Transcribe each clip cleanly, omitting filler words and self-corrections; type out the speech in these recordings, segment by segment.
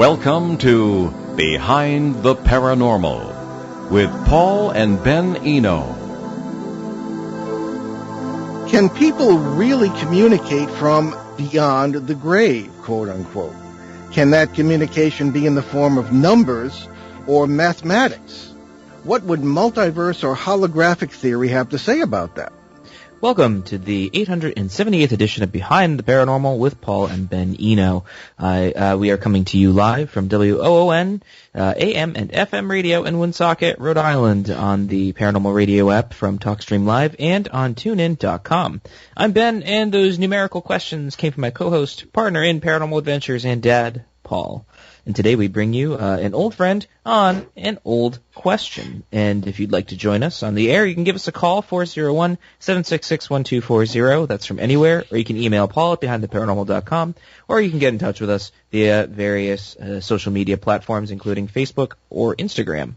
Welcome to Behind the Paranormal with Paul and Ben Eno. Can people really communicate from beyond the grave, quote unquote? Can that communication be in the form of numbers or mathematics? What would multiverse or holographic theory have to say about that? Welcome to the 878th edition of Behind the Paranormal with Paul and Ben Eno. We are coming to you live from WOON, AM and FM radio in Woonsocket, Rhode Island on the Paranormal Radio app from TalkStream Live and on TuneIn.com. I'm Ben, and those numerical questions came from my co-host, partner in Paranormal Adventures, and dad, Paul. And today we bring you an old friend on an old question. And if you'd like to join us on the air, you can give us a call, 401-766-1240. That's from anywhere. Or you can email Paul at behindtheparanormal.com. Or you can get in touch with us via various social media platforms, including Facebook or Instagram.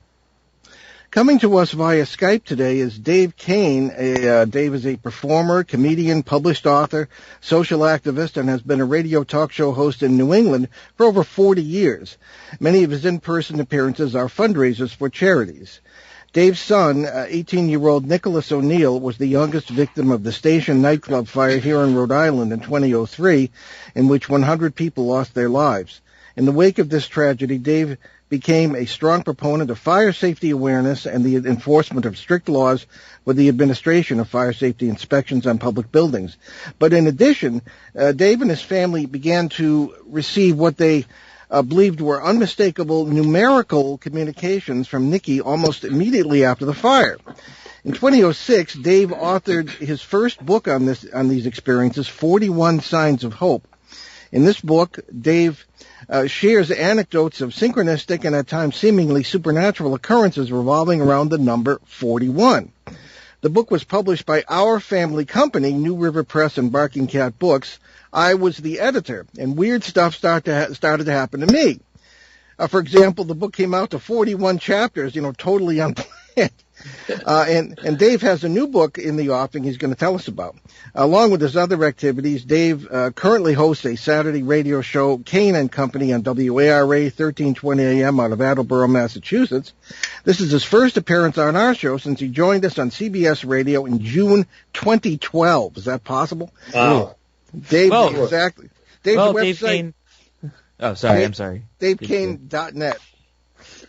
Coming to us via Skype today is Dave Kane. Dave is a performer, comedian, published author, social activist, and has been a radio talk show host in New England for over 40 years. Many of his in-person appearances are fundraisers for charities. Dave's son, 18-year-old Nicholas O'Neill, was the youngest victim of the Station nightclub fire here in Rhode Island in 2003, in which 100 people lost their lives. In the wake of this tragedy, Dave became a strong proponent of fire safety awareness and the enforcement of strict laws with the administration of fire safety inspections on public buildings. But in addition, Dave and his family began to receive what they believed were unmistakable numerical communications from Nikki almost immediately after the fire. In 2006, Dave authored his first book on these experiences, 41 Signs of Hope. In this book, Dave shares anecdotes of synchronistic and at times seemingly supernatural occurrences revolving around the number 41. The book was published by our family company, New River Press and Barking Cat Books. I was the editor, and weird stuff started to happen to me. For example, the book came out to 41 chapters, totally unplanned. And Dave has a new book in the offing he's going to tell us about. Along with his other activities, Dave currently hosts a Saturday radio show, Kane and Company, on WARA 1320 AM out of Attleboro, Massachusetts. This is his first appearance on our show since he joined us on CBS Radio in June 2012. Is that possible? Wow. Dave, exactly. Dave's website. Dave Kane. Oh, sorry, I'm sorry. DaveKane.net.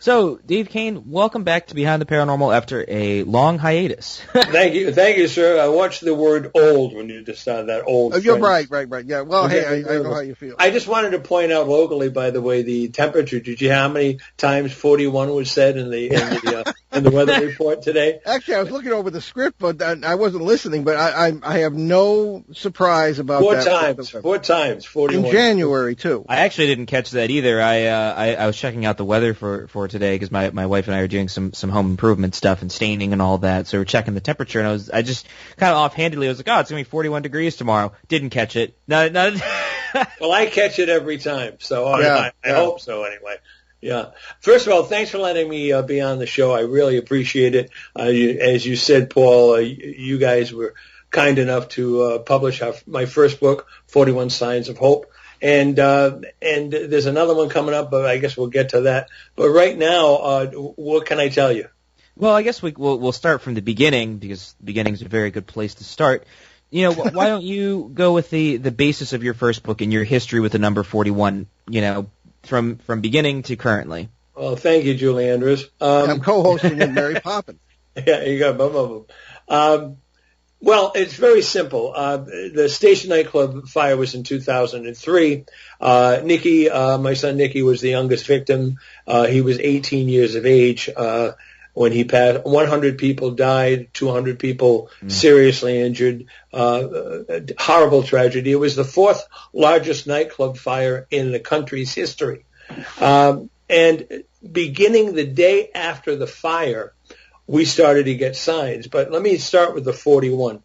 So, Dave Kane, welcome back to Behind the Paranormal after a long hiatus. Thank you, sir. I watched the word old when you just started that old. Oh, you're right. Yeah. Well, okay, I know how you feel. I just wanted to point out locally, by the way, the temperature. Did you hear how many times 41 was said in the weather report today? Actually, I was looking over the script, but I wasn't listening. But I have no surprise about that. Four times, 41. In January too. I actually didn't catch that either. I was checking out the weather for today because my wife and I are doing some home improvement stuff and staining and all that. So we're checking the temperature, and I just kind of offhandedly I was like, oh, it's gonna be 41 degrees tomorrow. Didn't catch it. No. Well, I catch it every time, so I hope so anyway. Yeah. First of all, thanks for letting me be on the show. I really appreciate it. As you said, Paul, you guys were kind enough to publish my first book, 41 Signs of Hope. And there's another one coming up, but I guess we'll get to that. But right now, what can I tell you? Well, I guess we'll start from the beginning, because the beginning is a very good place to start. Why don't you go with the basis of your first book and your history with the number 41, from beginning to currently? Well, thank you, Julie Andrews. I'm co-hosting with Mary Poppins. Yeah, you got both of them. Well, it's very simple. The Station nightclub fire was in 2003. Nicky, my son Nicky, was the youngest victim. He was 18 years of age when he passed. 100 people died, 200 people seriously injured. Horrible tragedy. It was the fourth largest nightclub fire in the country's history. And beginning the day after the fire, we started to get signs. But let me start with the 41.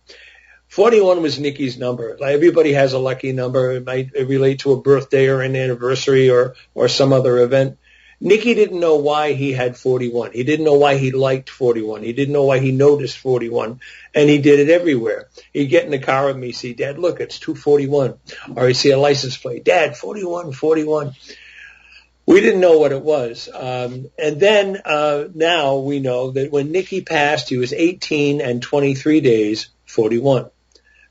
41 was Nicky's number. Like, everybody has a lucky number. It might relate to a birthday or an anniversary or some other event. Nicky didn't know why he had 41. He didn't know why he liked 41. He didn't know why he noticed 41. And he did it everywhere. He'd get in the car with me, see, Dad, look, it's 241. Or he'd see a license plate. Dad, 41, 41. We didn't know what it was. And then now we know that when Nicky passed, he was 18 and 23 days, 41.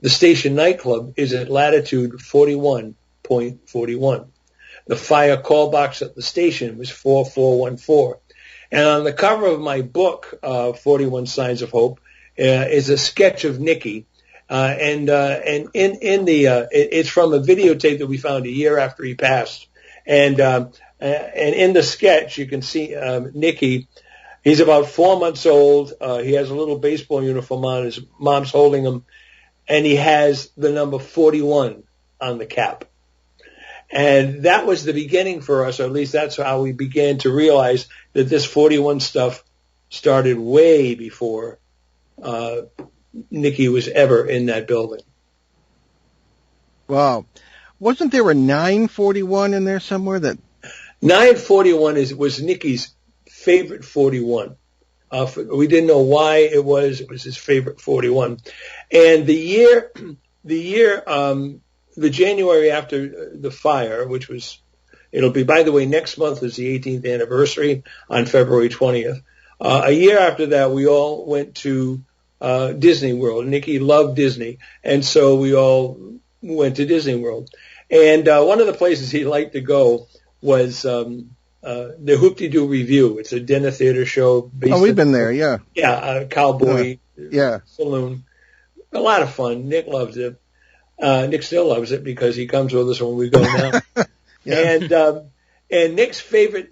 The station nightclub is at latitude 41.41. The fire call box at the station was 4414. And on the cover of my book, 41 Signs of Hope, is a sketch of Nicky. And it's from a videotape that we found a year after he passed. And in the sketch, you can see Nicky. He's about 4 months old. He has a little baseball uniform on. His mom's holding him. And he has the number 41 on the cap. And that was the beginning for us, or at least that's how we began to realize that this 41 stuff started way before Nicky was ever in that building. Wow. Wasn't there a 941 in there somewhere? That 941 was Nicky's favorite 41. We didn't know why it was. It was his favorite 41. And the January after the fire, which was, it'll be, by the way, next month is the 18th anniversary on February 20th. A year after that, we all went to Disney World. Nicky loved Disney, and so we all went to Disney World. And one of the places he liked to go was the Hoop-de-Doo Review. It's a dinner theater show. We've been there, yeah. Yeah, cowboy yeah. saloon. A lot of fun. Nick loves it. Nick still loves it because he comes with us when we go now. Yeah. And Nick's favorite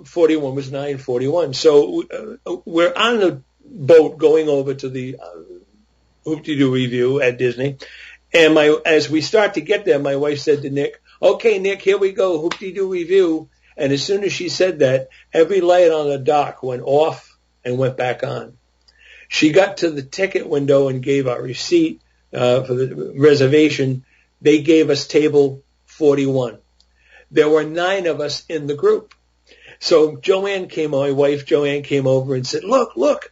41 was 941. So we're on the boat going over to the Hoop-de-Doo Review at Disney. And as we start to get there, my wife said to Nick, "Okay, Nick, here we go, Hoop-de-Doo Review." And as soon as she said that, every light on the dock went off and went back on. She got to the ticket window and gave our receipt for the reservation. They gave us table 41. There were 9 of us in the group. So my wife Joanne came over and said, look,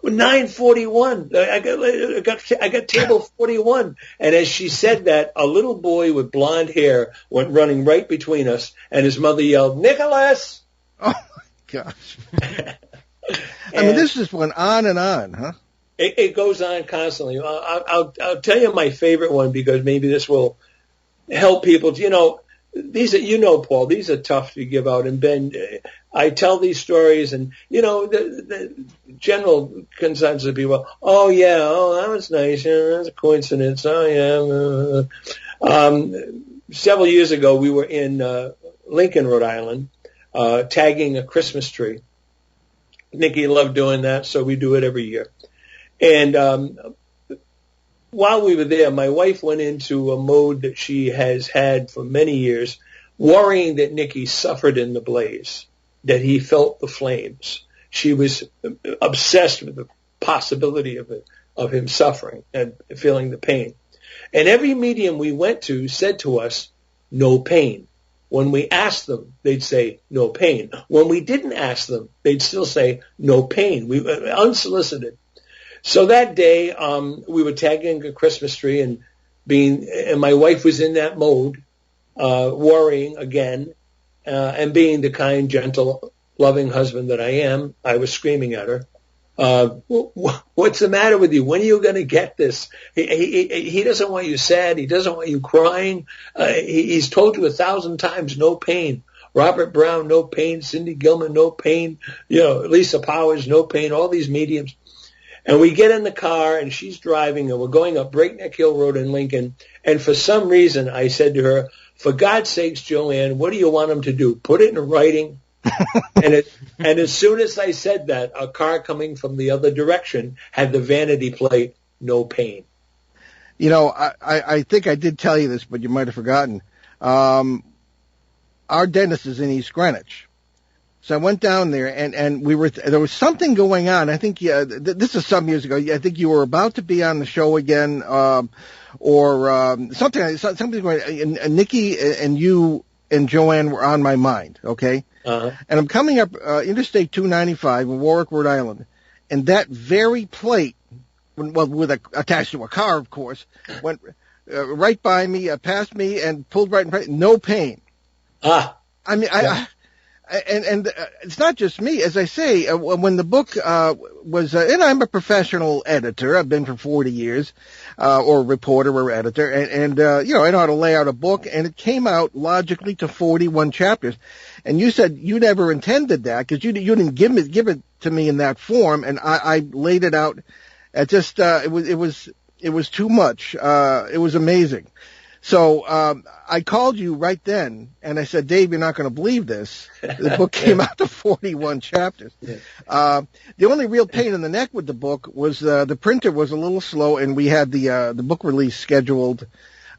941. I got table 41. And as she said that, a little boy with blonde hair went running right between us, and his mother yelled, "Nicholas!" Oh my gosh. I mean, this just went on and on, huh? It goes on constantly. I'll tell you my favorite one, because maybe this will help people. These are, Paul, these are tough to give out. And Ben, I tell these stories, and, the general consensus of people, that was nice. That's a coincidence. Oh, yeah. Several years ago, we were in Lincoln, Rhode Island, tagging a Christmas tree. Nicky loved doing that, so we do it every year. And while we were there, my wife went into a mode that she has had for many years, worrying that Nicky suffered in the blaze, that he felt the flames. She was obsessed with the possibility of him suffering and feeling the pain. And every medium we went to said to us, "No pain." When we asked them, they'd say, "No pain." When we didn't ask them, they'd still say, "No pain." We were unsolicited. So that day, we were tagging a Christmas tree, and my wife was in that mode, worrying again, and being the kind, gentle, loving husband that I am, I was screaming at her, "What's the matter with you? When are you going to get this? He doesn't want you sad. He doesn't want you crying. He's told you 1,000 times, no pain. Robert Brown, no pain. Cindy Gilman, no pain. Lisa Powers, no pain. All these mediums." And we get in the car, and she's driving, and we're going up Breakneck Hill Road in Lincoln. And for some reason, I said to her, "For God's sakes, Joanne, what do you want him to do? Put it in writing?" and as soon as I said that, a car coming from the other direction had the vanity plate, "No pain." I think I did tell you this, but you might have forgotten. Our dentist is in East Greenwich. So I went down there, and there was something going on. I think this is some years ago. I think you were about to be on the show again, or something going on. And Nicky and you and Joanne were on my mind, okay? Uh-huh. And I'm coming up Interstate 295 in Warwick, Rhode Island, and that very plate, attached to a car, of course, went right by me, past me, and pulled right in front. No pain. Ah. I mean, yeah. and it's not just me. As I say, when the book was, and I'm a professional editor. I've been for 40 years, or reporter or editor, and you know, I know how to lay out a book, and it came out logically to 41 chapters. And you said you never intended that because you didn't give it to me in that form, and I laid it out. At just it was too much. It was amazing. So I called you right then, and I said, Dave, you're not going to believe this. The book came out to 41 chapters. The only real pain in the neck with the book was the printer was a little slow, and we had the book release scheduled.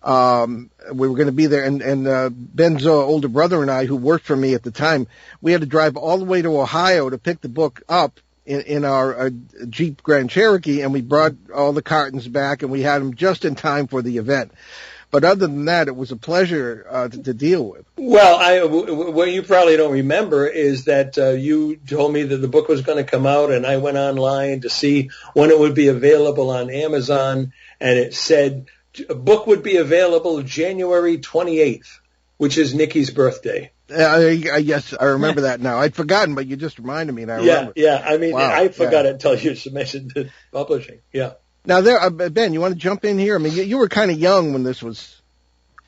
We were going to be there, and Ben's older brother and I, who worked for me at the time, we had to drive all the way to Ohio to pick the book up in our Jeep Grand Cherokee, and we brought all the cartons back, and we had them just in time for the event. But other than that, it was a pleasure to deal with. Well, what you probably don't remember is that you told me that the book was going to come out, and I went online to see when it would be available on Amazon, and it said a book would be available January 28th, which is Nikki's birthday. Yes, I remember that now. I'd forgotten, but you just reminded me, and I remember. Yeah. I mean, wow, I forgot it until you mentioned the publishing. Yeah. Now, Ben, you want to jump in here? I mean, you were kind of young when this was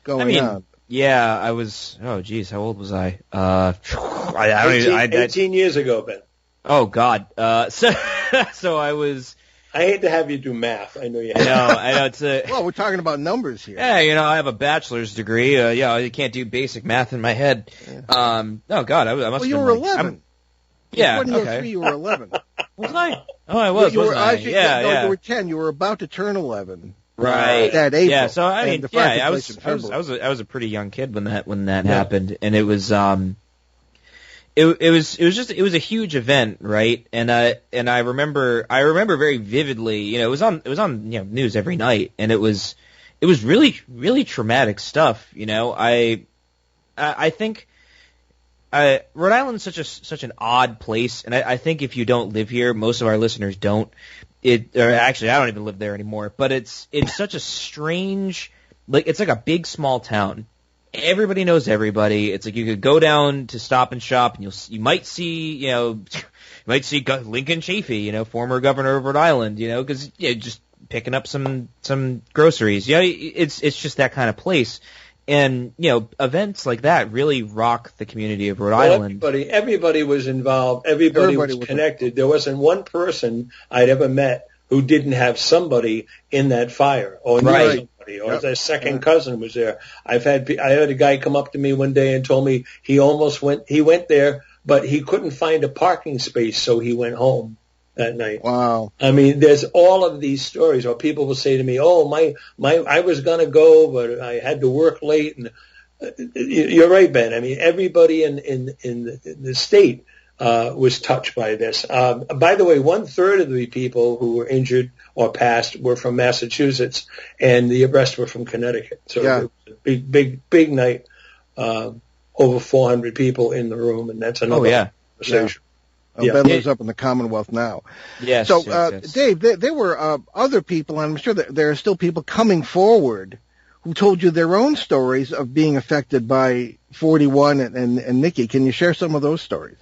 going on. Yeah, I was. Oh, geez, how old was I? 18 years ago, Ben. Oh God. So I was. I hate to have you do math. I know you. I know. It's well, we're talking about numbers here. Yeah, you know, I have a bachelor's degree. I can't do basic math in my head. Oh God, I must. Well, you were 11. Yeah. In 2003, you were 11. Was I? Oh, I was. Wasn't I? Yeah. You were 10. You were about to turn 11. Right. That April. Yeah. So I mean, I was a pretty young kid when that happened, and it was it was a huge event, right? And I remember very vividly. You know, it was on news every night, and it was really, really traumatic stuff. You know, I think. Rhode Island is such an odd place, and I think if you don't live here, most of our listeners don't. Actually, I don't even live there anymore. But it's such a strange, it's like a big small town. Everybody knows everybody. It's like you could go down to Stop and Shop, and you might see Lincoln Chafee, former governor of Rhode Island, because just picking up some groceries. It's just that kind of place. And, events like that really rock the community of Rhode Island. Everybody was involved. Everybody was connected. There wasn't one person I'd ever met who didn't have somebody in that fire or knew somebody, or their second cousin was there. I had a guy come up to me one day and told me he went there, but he couldn't find a parking space, so he went home that night. Wow. I mean, there's all of these stories, or people will say to me, "Oh, I was going to go, but I had to work late." And you're right, Ben. I mean, everybody in the state was touched by this. By the way, 1/3 of the people who were injured or passed were from Massachusetts, and the rest were from Connecticut. So it was a big night. Over 400 people in the room, and that's another conversation. Ben lives up in the Commonwealth now. Yes. So, yes. Dave, there were other people, and I'm sure that there are still people coming forward who told you their own stories of being affected by 41 and Nikki. Can you share some of those stories?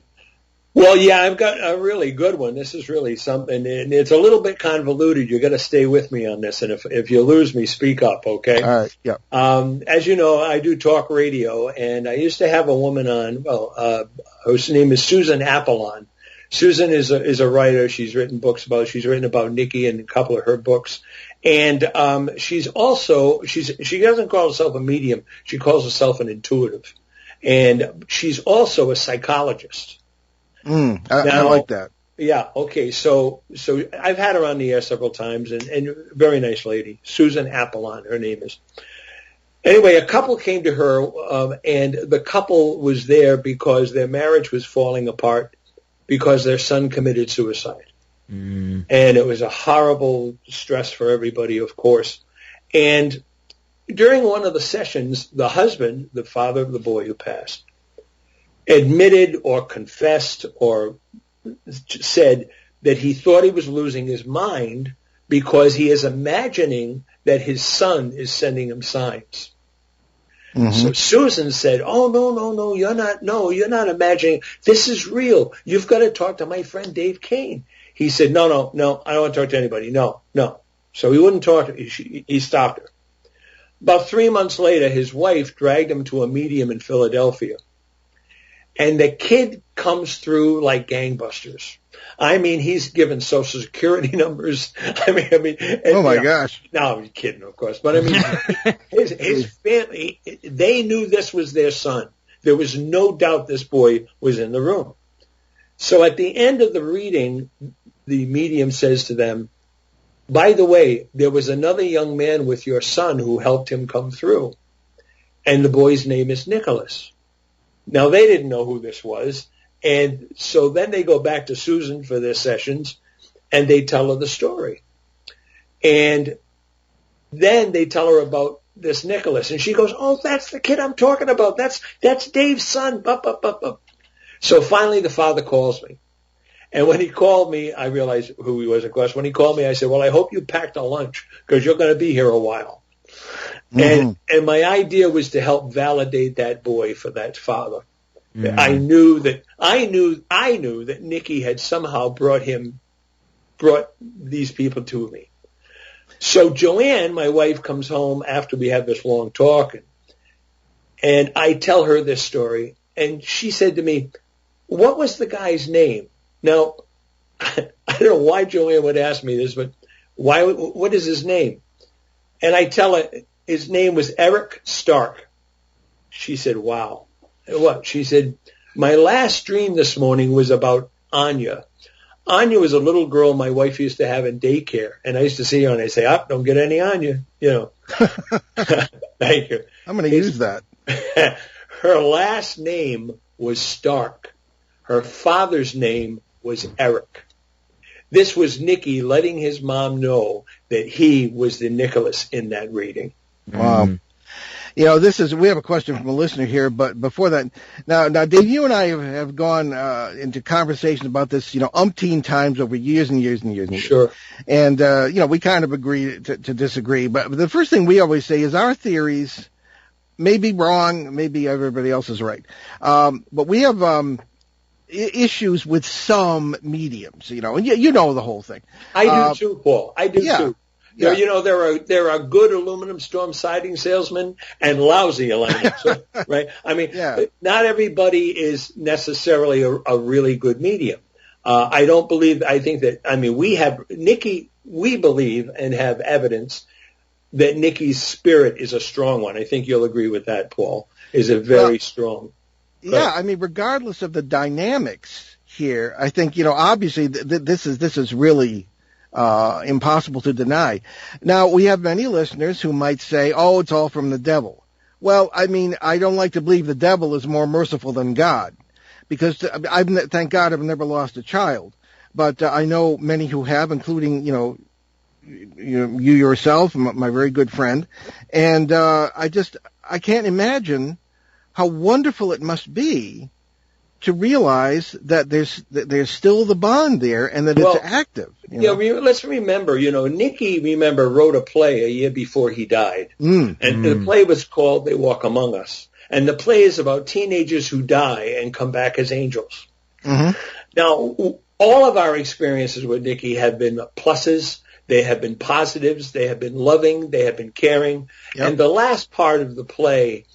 Well, yeah, I've got a really good one. This is really something, and it's a little bit convoluted. You got to stay with me on this, and if you lose me, speak up, okay? All right. Yeah. As you know, I do talk radio, and I used to have a woman on. Well, her name is Susan Apollon. Susan is a writer. She's written about Nikki and a couple of her books. And she doesn't call herself a medium. She calls herself an intuitive. And she's also a psychologist. I like that. Yeah, okay. So I've had her on the air several times, and very nice lady. Susan Apollon, her name is. Anyway, a couple came to her, and the couple was there because their marriage was falling apart, because their son committed suicide. And it was a horrible stress for everybody, of course. And during one of the sessions, the husband, the father of the boy who passed, admitted or confessed or said that he thought he was losing his mind because he is imagining that his son is sending him signs. Mm-hmm. So Susan said, "Oh, no, you're not imagining. This is real. You've got to talk to my friend Dave Kane." He said, no, I don't want to talk to anybody. No. So he wouldn't talk to her. He stopped her. About 3 months later, his wife dragged him to a medium in Philadelphia. And the kid comes through like gangbusters. I mean, he's given Social Security numbers. I mean, oh my gosh! No, I'm kidding, of course. But I mean, his family, they knew this was their son. There was no doubt this boy was in the room. So at the end of the reading, the medium says to them, "By the way, there was another young man with your son who helped him come through. And the boy's name is Nicholas." Now, they didn't know who this was. And so then they go back to Susan for their sessions, and they tell her the story. And then they tell her about this Nicholas. And she goes, "Oh, that's the kid I'm talking about. That's Dave's son." So finally the father calls me. And when he called me, I realized who he was, of course. When he called me, I said, "Well, I hope you packed a lunch because you're going to be here a while." Mm-hmm. And my idea was to help validate that boy for that father. Mm-hmm. I knew that Nikki had somehow brought these people to me. So Joanne, my wife, comes home after we have this long talk, and I tell her this story, and she said to me, "What was the guy's name?" Now, I don't know why Joanne would ask me this, but what is his name? And I tell her his name was Eric Stark. She said, "Wow." What? She said, "My last dream this morning was about Anya. Anya was a little girl my wife used to have in daycare, and I used to see her and I say, don't get any Anya, you know." Thank you. I'm going to use that. Her last name was Stark. Her father's name was Eric. This was Nicky letting his mom know that he was the Nicholas in that reading. Wow. You know, we have a question from a listener here, but before that, now, Dave, you and I have gone into conversations about this, umpteen times over years and years and years and years. Sure. And, we kind of agree to disagree. But the first thing we always say is our theories may be wrong, maybe everybody else is right. But we have issues with some mediums, and you know the whole thing. I do too, Paul. I do too. Yeah. There are good aluminum storm siding salesmen and lousy aluminum, right? I mean, not everybody is necessarily a really good medium. I think that, we believe and have evidence that Nikki's spirit is a strong one. I think you'll agree with that, Paul, is a very strong. Yeah, I mean, regardless of the dynamics here, I think, obviously this is really impossible to deny. Now, we have many listeners who might say, "Oh, it's all from the devil." Well, I mean, I don't like to believe the devil is more merciful than God, because thank God I've never lost a child. But I know many who have, including, you yourself, my very good friend. And I can't imagine how wonderful it must be to realize that there's still the bond there and that it's active. Let's remember, Nicky, wrote a play a year before he died. And the play was called They Walk Among Us. And the play is about teenagers who die and come back as angels. Mm-hmm. Now, all of our experiences with Nicky have been pluses. They have been positives. They have been loving. They have been caring. Yep. And the last part of the play,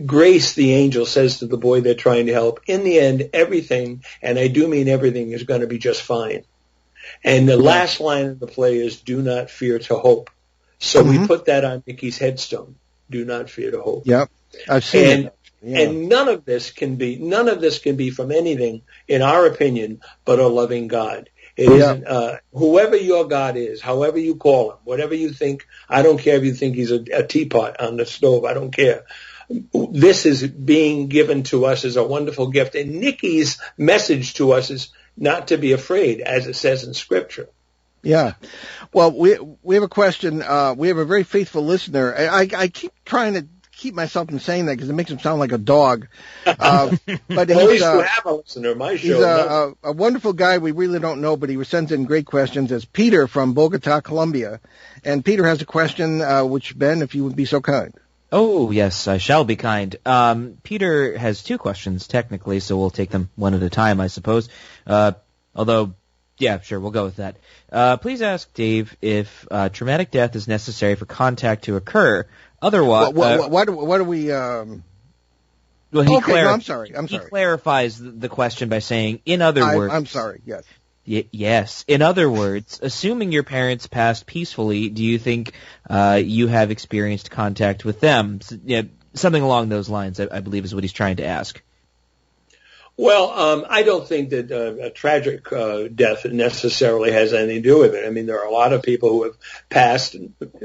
Grace, the angel, says to the boy they're trying to help, in the end, everything, and I do mean everything, is going to be just fine. And the last line of the play is, "Do not fear to hope." So we put that on Nicky's headstone. Do not fear to hope. Yep, I've seen it. Yeah. And none of this can be from anything, in our opinion, but a loving God. It isn't, whoever your God is, however you call him, whatever you think, I don't care if you think he's a teapot on the stove, I don't care. This is being given to us as a wonderful gift. And Nicky's message to us is not to be afraid, as it says in Scripture. Yeah. Well, we have a question. We have a very faithful listener. I keep trying to keep myself from saying that because it makes him sound like a dog. But he's have a listener. My show. He's a wonderful guy. We really don't know, but he sends in great questions. It's Peter from Bogota, Colombia. And Peter has a question, which, Ben, if you would be so kind. Oh, yes, I shall be kind. Peter has two questions, technically, so we'll take them one at a time, I suppose. Although, yeah, sure, we'll go with that. Please ask Dave if traumatic death is necessary for contact to occur. Otherwise... What are we... Well, I'm sorry. He clarifies the question by saying, in other words... I'm sorry, yes. Yes. In other words, assuming your parents passed peacefully, do you think you have experienced contact with them? Something along those lines, I believe, is what he's trying to ask. Well, I don't think that a tragic death necessarily has anything to do with it. I mean, there are a lot of people who have passed,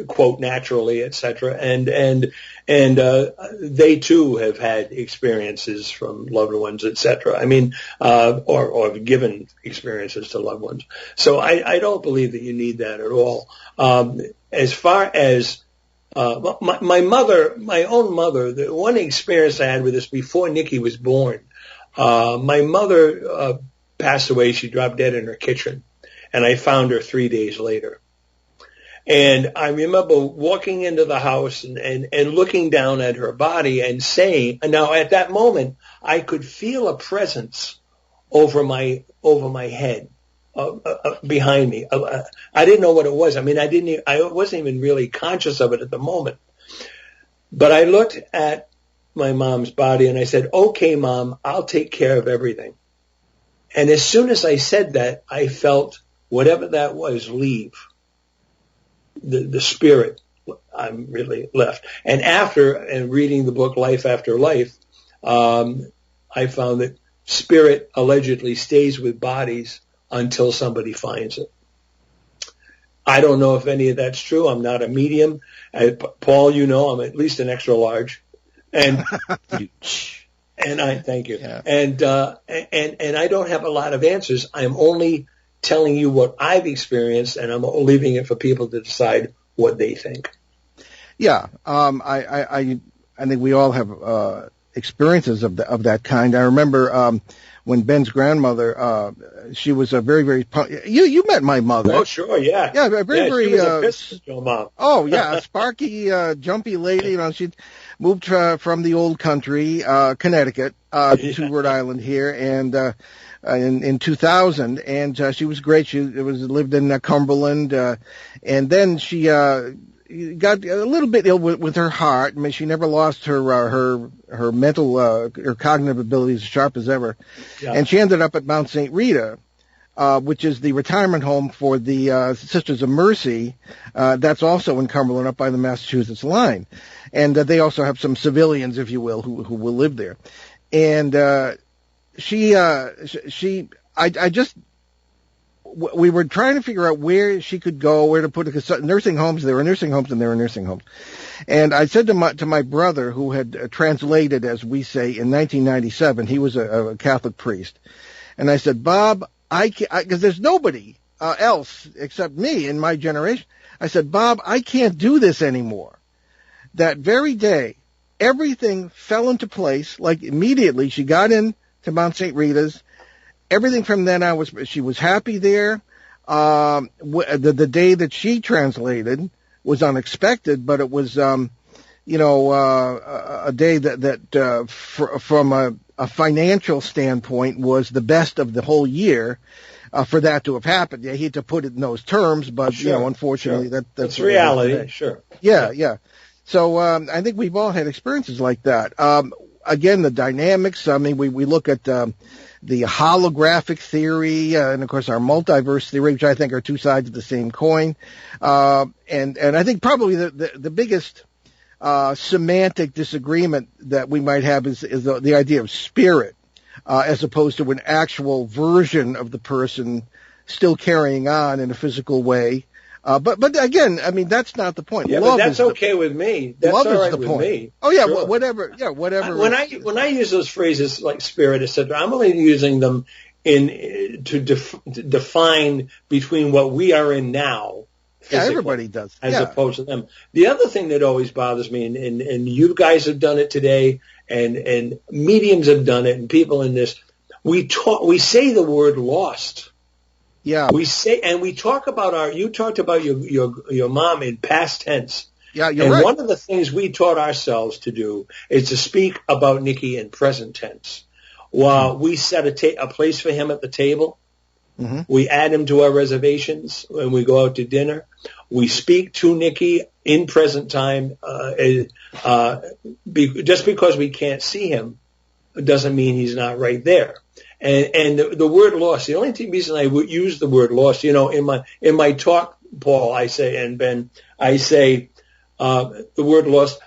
quote, naturally, etc., and they too have had experiences from loved ones, etc. I mean, or have given experiences to loved ones. So I don't believe that you need that at all. As far as my mother, my own mother, the one experience I had with this before Nikki was born. My mother passed away. She dropped dead in her kitchen, and I found her 3 days later. And I remember walking into the house and looking down at her body and saying, now at that moment, I could feel a presence over my head, behind me. I didn't know what it was. I mean, I wasn't even really conscious of it at the moment. But I looked at my mom's body and I said, okay, Mom, I'll take care of everything. And as soon as I said that, I felt whatever that was leave. The spirit, I'm really left. And reading the book Life After Life, I found that spirit allegedly stays with bodies until somebody finds it. I don't know if any of that's true. I'm not a medium. Paul, you know, I'm at least an extra large. And I thank you. Yeah. And I don't have a lot of answers. I'm only telling you what I've experienced, and I'm leaving it for people to decide what they think. Yeah, I think we all have experiences of that kind. I remember when Ben's grandmother, she was a very, very. You met my mother. Oh, sure, yeah. Yeah, very. She was a pistol mom. Oh, yeah, a sparky, jumpy lady. You know, she moved from the old country, Connecticut, to Rhode Island here, and in 2000, and she was great. She lived in Cumberland, and then she got a little bit ill with her heart. I mean, she never lost her mental, her cognitive abilities as sharp as ever, yeah. And she ended up at Mount St. Rita, which is the retirement home for the Sisters of Mercy. That's also in Cumberland, up by the Massachusetts line, and they also have some civilians, if you will, who will live there, and we were trying to figure out where she could go, where to put her. Nursing homes, there were nursing homes, and there were nursing homes. And I said to my brother, who had translated, as we say, in 1997, he was a Catholic priest. And I said, Bob, because there's nobody else except me in my generation. I said, Bob, I can't do this anymore. That very day, everything fell into place. Like immediately, she got in to Mount St. Rita's. Everything from then on she was happy there. The day that she translated was unexpected, but it was, a day that from a financial standpoint was the best of the whole year, for that to have happened. Yeah, I hate to put it in those terms, but, sure, unfortunately, sure. That's reality. Sure. Yeah. So, I think we've all had experiences like that. Again, the dynamics, I mean, we look at, the holographic theory, and of course our multiverse theory, which I think are two sides of the same coin. And I think probably the biggest, semantic disagreement that we might have is the idea of spirit, as opposed to an actual version of the person still carrying on in a physical way. But again, I mean, that's not the point. Yeah, love but that's okay with me. That's love all right is the with point. Me. Oh yeah, sure. whatever. Yeah, whatever. When I use those phrases like spirit, etc., I'm only using them to define between what we are in now. Yeah, everybody does. As opposed to them. The other thing that always bothers me, and you guys have done it today, and mediums have done it, and people in this, we say the word lost. Yeah. We talk about you talked about your mom in past tense. Yeah, you're and right. one of the things we taught ourselves to do is to speak about Nicky in present tense. While we set a place for him at the table, we add him to our reservations when we go out to dinner. We speak to Nicky in present time. Just because we can't see him doesn't mean he's not right there. And the word lost, the only reason I would use the word lost, in my talk, Paul, I say, and Ben, I say the word lost.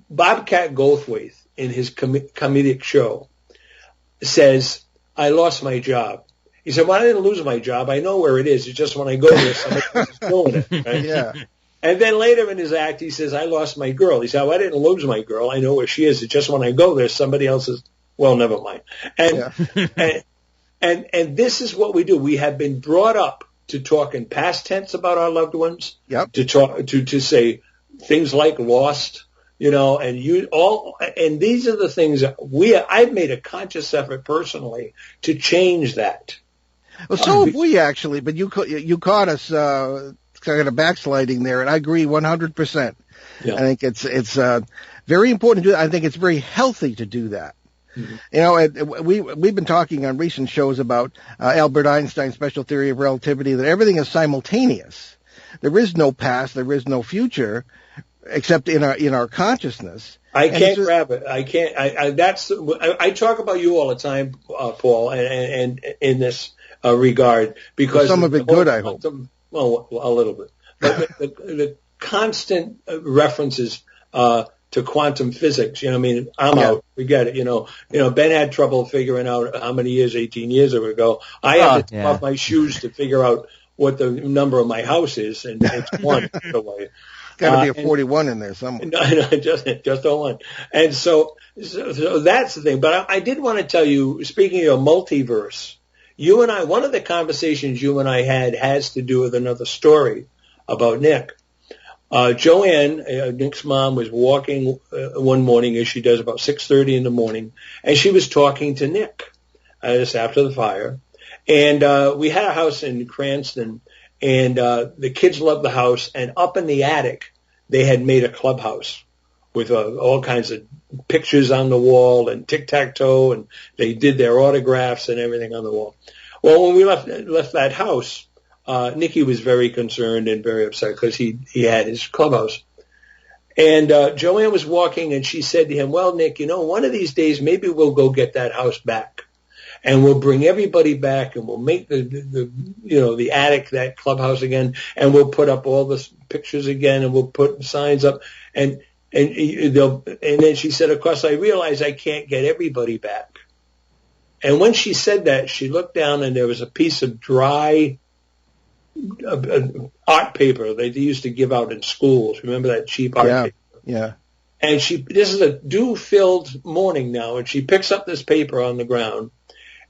Bobcat Goldthwait in his comedic show says, I lost my job. He said, well, I didn't lose my job. I know where it is. It's just when I go there, somebody else is doing it. Right? Yeah. And then later in his act, he says, I lost my girl. He said, well, I didn't lose my girl. I know where she is. It's just when I go there, somebody else is, well, never mind. And, and this is what we do. We have been brought up to talk in past tense about our loved ones, to talk, to say things like lost, and and these are the things that I've made a conscious effort personally to change that. Well, so have we actually, but you caught us kind of backsliding there, and I agree 100%. Yeah. I think it's very important to do that. I think it's very healthy to do that. We've been talking on recent shows about Albert Einstein's special theory of relativity, that everything is simultaneous. There is no past, there is no future, except in our consciousness. I can't grab it. I can't. I talk about you all the time, Paul, and in this regard, because some of it good, I hope. Well, a little bit. But the constant references to quantum physics. I'm out. We get it. Ben had trouble figuring out how many years, 18 years ago. I had to take off my shoes to figure out what the number of my house is, and it's one, by the way. Got to be a 41 in there somewhere. No, just a one. And so that's the thing. But I did want to tell you, speaking of multiverse, you and I, one of the conversations you and I had has to do with another story about Nick. Joanne, Nick's mom, was walking one morning, as she does, about 6:30 in the morning, and she was talking to Nick just after the fire. And we had a house in Cranston, and the kids loved the house, and up in the attic, they had made a clubhouse with all kinds of pictures on the wall and tic-tac-toe, and they did their autographs and everything on the wall. Well, when we left that house, Nicky was very concerned and very upset because he had his clubhouse. And Joanne was walking, and she said to him, well, Nick, one of these days maybe we'll go get that house back. And we'll bring everybody back, and we'll make the attic that clubhouse again, and we'll put up all the pictures again, and we'll put signs up, and then she said, of course, I realize I can't get everybody back. And when she said that, she looked down, and there was a piece of dry art paper they used to give out in schools. Remember that cheap art paper? Yeah. And this is a dew-filled morning now, and she picks up this paper on the ground.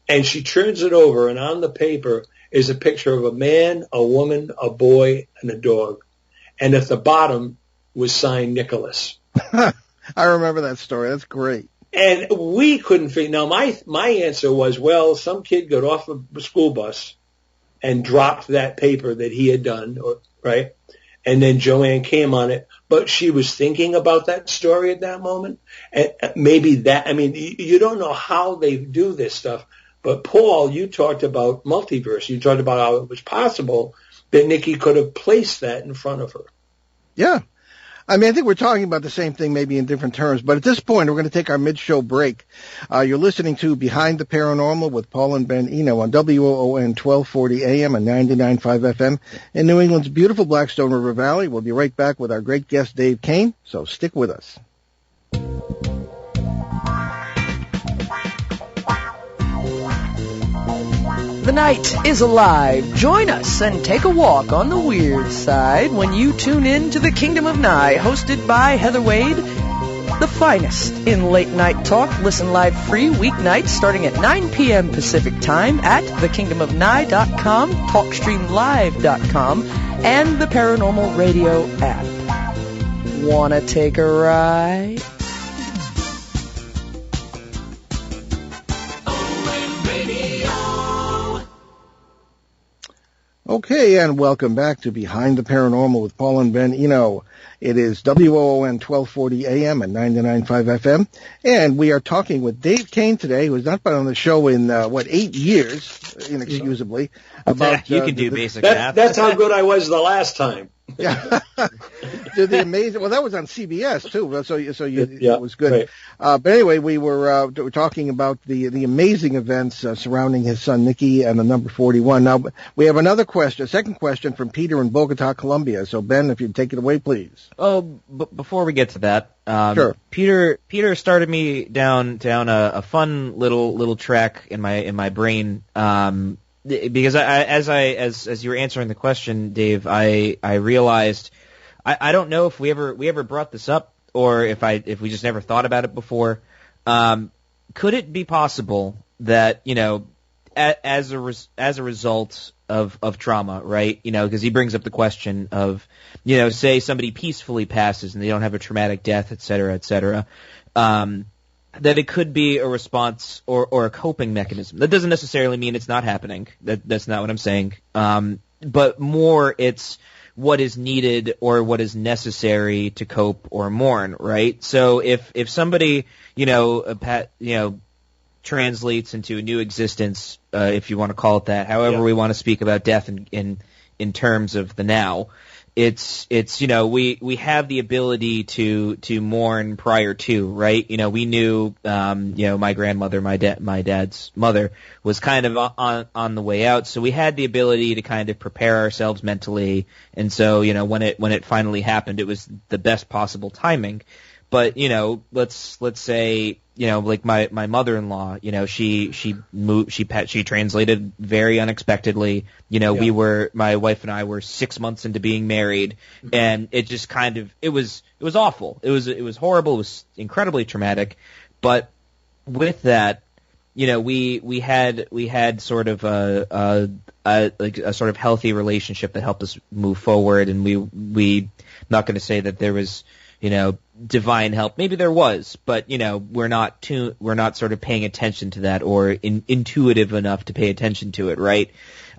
And she turns it over, and on the paper is a picture of a man, a woman, a boy, and a dog. And at the bottom was signed Nicholas. I remember that story. That's great. And we couldn't figure. Now, my answer was, well, some kid got off a school bus and dropped that paper that he had done, right? And then Joanne came on it. But she was thinking about that story at that moment. And maybe you don't know how they do this stuff. But, Paul, you talked about multiverse. You talked about how it was possible that Nicky could have placed that in front of her. Yeah. I think we're talking about the same thing, maybe in different terms. But at this point, we're going to take our mid-show break. You're listening to Behind the Paranormal with Paul and Ben Eno on WOON 1240 AM and 99.5 FM in New England's beautiful Blackstone River Valley. We'll be right back with our great guest, Dave Kane. So stick with us. The night is alive. Join us and take a walk on the weird side when you tune in to The Kingdom of Nye, hosted by Heather Wade. The finest in late night talk. Listen live free weeknights starting at 9 p.m. Pacific time at thekingdomofnye.com, talkstreamlive.com, and the Paranormal Radio app. Wanna take a ride? Okay, and welcome back to Behind the Paranormal with Paul and Ben Eno. It is WOON 1240 AM and 99.5 FM, and we are talking with Dave Kane today, who has not been on the show in, 8 years, inexcusably, about... you can do basic math. That's how good I was the last time. Yeah. The amazing, well, that was on CBS too, so Yeah, it was good. Right. But anyway, we were talking about the amazing events surrounding his son Nicky and the number 41. Now, we have another question, a second question from Peter in Bogota, Colombia. So, Ben, if you'd take it away, please. Oh, before we get to that, sure. Peter started me down a fun little track in my brain. Because as you were answering the question, Dave, I realized I don't know if we ever brought this up or if we just never thought about it before. Could it be possible that, as a result of trauma, right? Because he brings up the question of, say somebody peacefully passes and they don't have a traumatic death, et cetera, that it could be a response or a coping mechanism. That doesn't necessarily mean it's not happening. That's not what I'm saying. But more it's what is needed or what is necessary to cope or mourn, right? So if somebody, translates into a new existence, if you want to call it that, however we want to speak about death in terms of the now, it's we have the ability to mourn prior to, right? We knew my grandmother, my dad's mother was kind of on the way out, so we had the ability to kind of prepare ourselves mentally, and so when it finally happened, it was the best possible timing. But let's say like my mother-in-law, she translated very unexpectedly. My wife and I were 6 months into being married, and it just it was awful. It was horrible. It was incredibly traumatic. But with that, we had sort of a sort of healthy relationship that helped us move forward, and we not going to say that there was divine help. Maybe there was, but we're not sort of paying attention to that or intuitive enough to pay attention to it, right?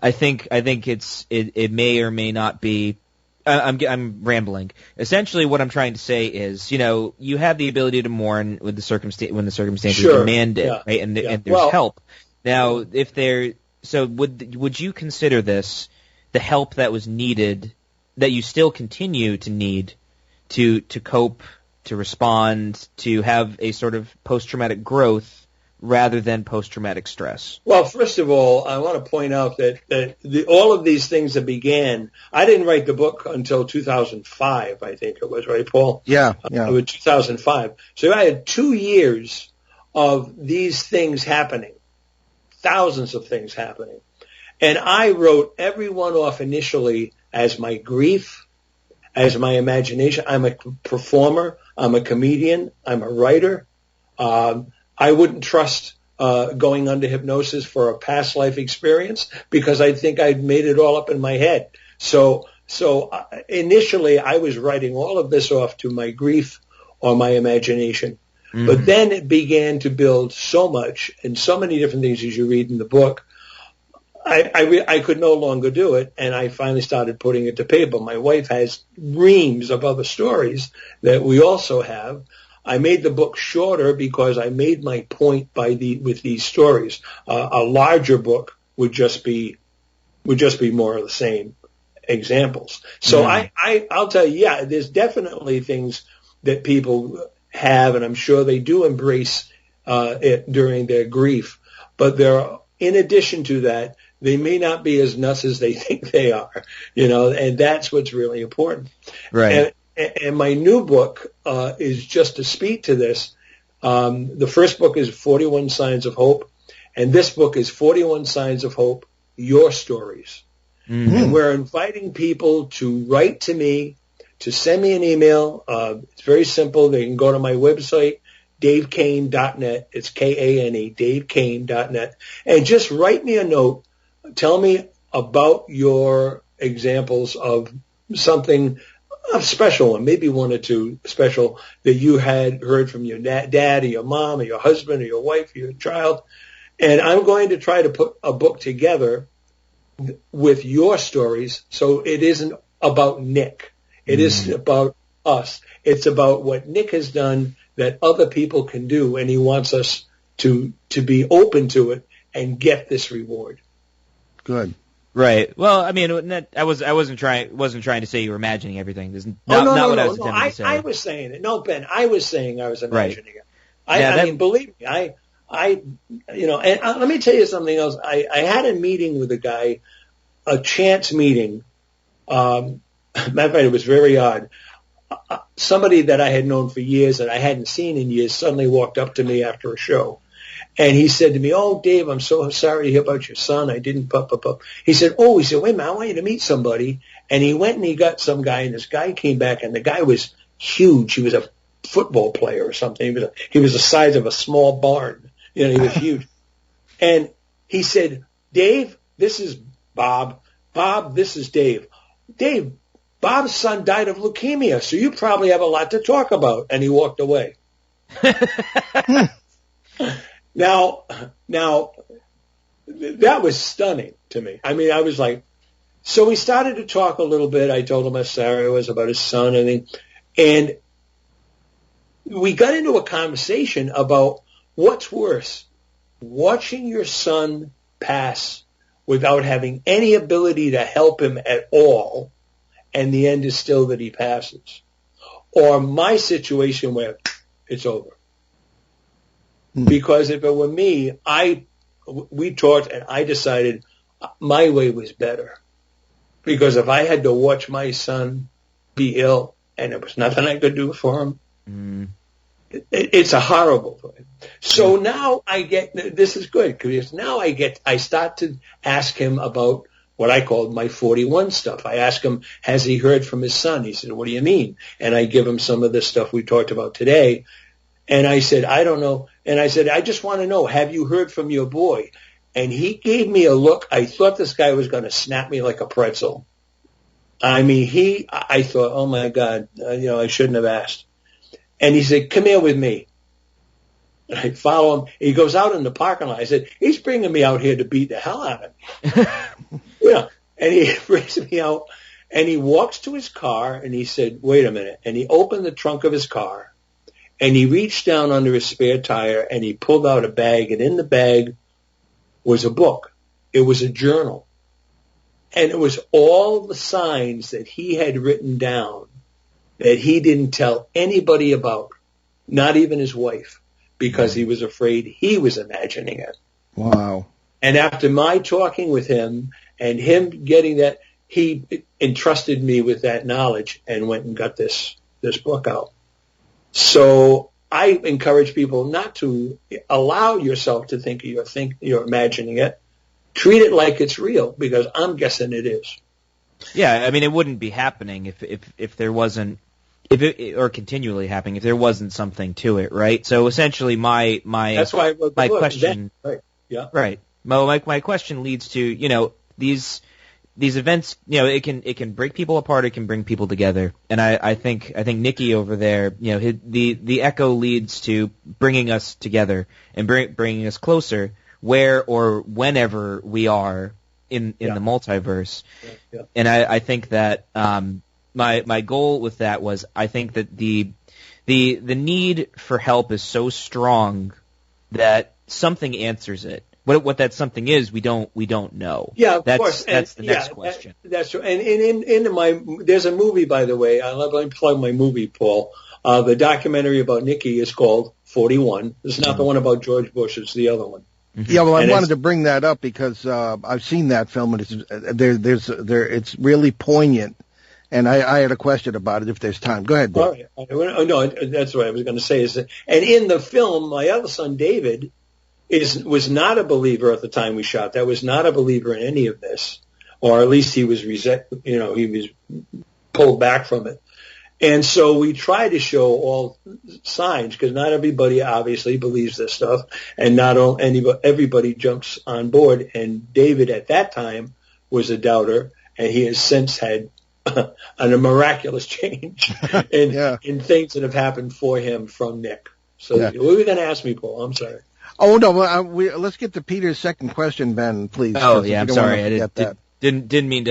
I think it may or may not be. I'm rambling. Essentially, what I'm trying to say is, you have the ability to mourn when the circumstances demand it, right? And there's help. Now, would you consider this the help that was needed, that you still continue to need to cope, to respond, to have a sort of post-traumatic growth rather than post-traumatic stress? Well, first of all, I want to point out that all of these things that began, I didn't write the book until 2005, I think it was, right, Paul? Yeah. It was 2005. So I had 2 years of these things happening, thousands of things happening. And I wrote every one off initially as my grief, as my imagination. I'm a performer. I'm a comedian. I'm a writer. I wouldn't trust going under hypnosis for a past life experience because I think I'd made it all up in my head. So initially I was writing all of this off to my grief or my imagination. Mm-hmm. But then it began to build so much and so many different things as you read in the book. I could no longer do it, and I finally started putting it to paper. My wife has reams of other stories that we also have. I made the book shorter because I made my point with these stories. A larger book would just be more of the same examples. So I'll tell you, there's definitely things that people have, and I'm sure they do embrace it during their grief. But in addition to that, they may not be as nuts as they think they are, and that's what's really important. Right. And my new book is just to speak to this. The first book is 41 Signs of Hope, and this book is 41 Signs of Hope, Your Stories. Mm-hmm. And we're inviting people to write to me, to send me an email. It's very simple. They can go to my website, davekane.net. It's Kane, davekane.net. And just write me a note. Tell me about your examples of something special, one, maybe one or two special that you had heard from your dad or your mom or your husband or your wife or your child. And I'm going to try to put a book together with your stories. So it isn't about Nick. It isn't about us. It's about what Nick has done that other people can do, and he wants us to be open to it and get this reward. Good. Right. Well, I mean, I wasn't trying to say you were imagining everything. No. I was attempting to say. I was saying it. No, Ben, I was saying I was imagining it. I mean, believe me, and let me tell you something else. I had a meeting with a guy, a chance meeting. Matter of fact, it was very odd. Somebody that I had known for years that I hadn't seen in years suddenly walked up to me after a show. And he said to me, "Oh, Dave, I'm so sorry to hear about your son. I didn't He said, wait a minute, I want you to meet somebody." And he went and he got some guy, and this guy came back, and the guy was huge. He was a football player or something. He was the size of a small barn. He was huge. And he said, "Dave, this is Bob. Bob, this is Dave. Dave, Bob's son died of leukemia, so you probably have a lot to talk about." And he walked away. Now, that was stunning to me. I mean, I was like, so we started to talk a little bit. I told him how sorry I was about his son, and we got into a conversation about what's worse, watching your son pass without having any ability to help him at all, and the end is still that he passes, or my situation where it's over. Because if it were me, we talked and I decided my way was better. Because if I had to watch my son be ill and there was nothing I could do for him, it's a horrible thing. So now this is good, because now I start to ask him about what I called my 41 stuff. I ask him, has he heard from his son? He said, "What do you mean?" And I give him some of the stuff we talked about today. And I said, "I don't know." And I said, "I just want to know, have you heard from your boy?" And he gave me a look. I thought this guy was going to snap me like a pretzel. I mean, I thought, oh my God, I shouldn't have asked. And he said, "Come here with me." And I follow him. He goes out in the parking lot. I said, "He's bringing me out here to beat the hell out of him." And he brings me out and he walks to his car and he said, "Wait a minute." And he opened the trunk of his car. And he reached down under his spare tire and he pulled out a bag, and in the bag was a book. It was a journal. And it was all the signs that he had written down that he didn't tell anybody about, not even his wife, because he was afraid he was imagining it. Wow. And after my talking with him and him getting that, he entrusted me with that knowledge and went and got this book out. So I encourage people not to allow yourself to think you're imagining it. Treat it like it's real, because I'm guessing it is. Yeah, I mean, it wouldn't be happening if there wasn't, or continually happening if there wasn't something to it, right? So essentially, that's why I wrote the book. Question, right? Yeah, right. My question leads to these events, it can break people apart, it can bring people together, and I think Nikki over there, the echo leads to bringing us together and bringing us closer where or whenever we are in the multiverse. Yeah. And I think that my goal with that was, I think that the need for help is so strong that something answers it. What that something is, we don't know. Yeah, of course. That's the next question. That's true. And there's a movie, by the way. Let me plug my movie, Paul. The documentary about Nikki is called 41. It's not the one about George Bush. It's the other one. Mm-hmm. Yeah, well, I wanted to bring that up because I've seen that film, and it's really poignant. And I had a question about it. If there's time, go ahead, Dave. All right. No, that's what I was going to say. And in the film, my other son David was not a believer at the time we shot. That was not a believer in any of this, or at least he was he was pulled back from it. And so we try to show all signs, because not everybody obviously believes this stuff, and not everybody jumps on board. And David at that time was a doubter, and he has since had a miraculous change in things that have happened for him from Nick. So what were you going to ask me, Paul? I'm sorry. Oh no! Let's get to Peter's second question, Ben, please. Oh yeah, I'm sorry. Didn't mean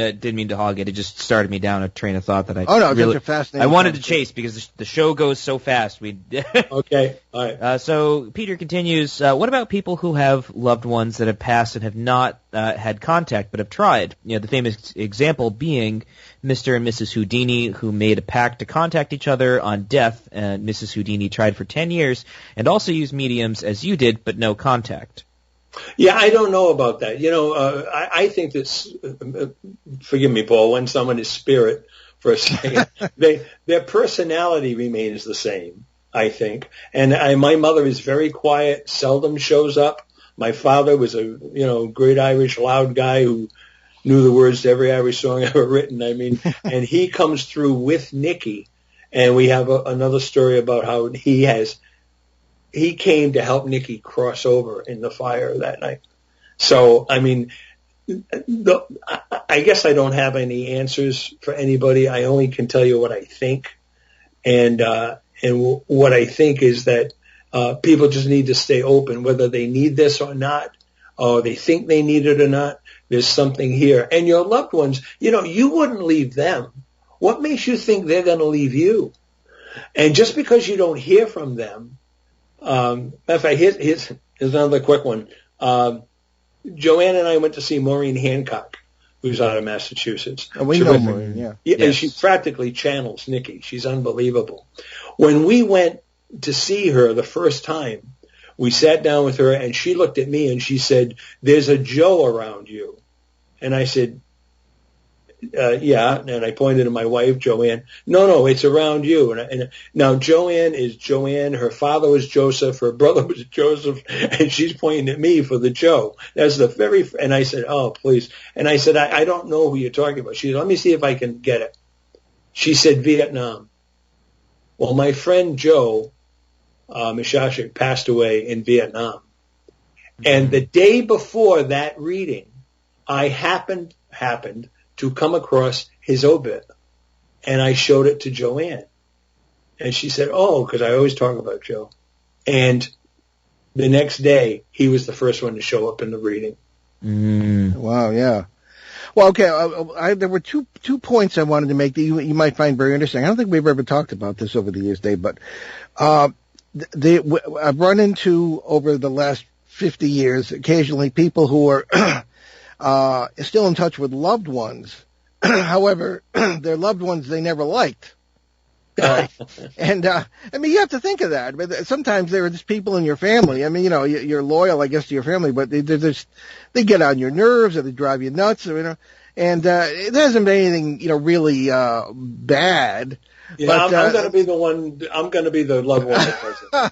to hog it. It just started me down a train of thought that I such a fascinating. I wanted to chase because the show goes so fast. Okay, all right. So Peter continues. What about people who have loved ones that have passed and have not had contact but have tried? The famous example being Mr. and Mrs. Houdini, who made a pact to contact each other on death. And Mrs. Houdini tried for 10 years and also used mediums as you did, but no contact. Yeah, I don't know about that. I think that, forgive me, Paul, when someone is spirit for a second, their personality remains the same, I think. And my mother is very quiet, seldom shows up. My father was a, great Irish loud guy who knew the words to every Irish song ever written. I mean, and he comes through with Nikki. And we have another story about how he came to help Nikki cross over in the fire that night. So, I mean, I guess I don't have any answers for anybody. I only can tell you what I think. And what I think is that people just need to stay open, whether they need this or not, or they think they need it or not. There's something here. And your loved ones, you wouldn't leave them. What makes you think they're going to leave you? And just because you don't hear from them, matter of fact, here's another quick one. Joanne and I went to see Maureen Hancock, who's out of Massachusetts. Oh, we know Maureen, yeah. Yes. And she practically channels Nikki. She's unbelievable. When we went to see her the first time, we sat down with her, and she looked at me, and she said, "There's a Joe around you." And I said, yeah, and I pointed to my wife, Joanne. No, it's around you. And now Joanne is Joanne. Her father was Joseph. Her brother was Joseph, and she's pointing at me for the Joe. That's and I said, "Oh, please." And I said, I don't know who you're talking about. She said, "Let me see if I can get it." She said, "Vietnam." Well, my friend Joe Mishashik passed away in Vietnam. And the day before that reading, I happened to come across his obit, and I showed it to Joanne. And she said, "Oh," because I always talk about Joe. And the next day, he was the first one to show up in the reading. Wow, yeah. Well, okay, there were two points I wanted to make that you might find very interesting. I don't think we've ever talked about this over the years, Dave, but I've run into, over the last 50 years, occasionally people who are still in touch with loved ones. However, their loved ones they never liked. And I mean, you have to think of that. But sometimes there are just people in your family. I mean, you're loyal, I guess, to your family, but they get on your nerves, or they drive you nuts, or, and it hasn't been anything, really bad. Yeah, but I'm going to be the one. I'm going to be the loved one person.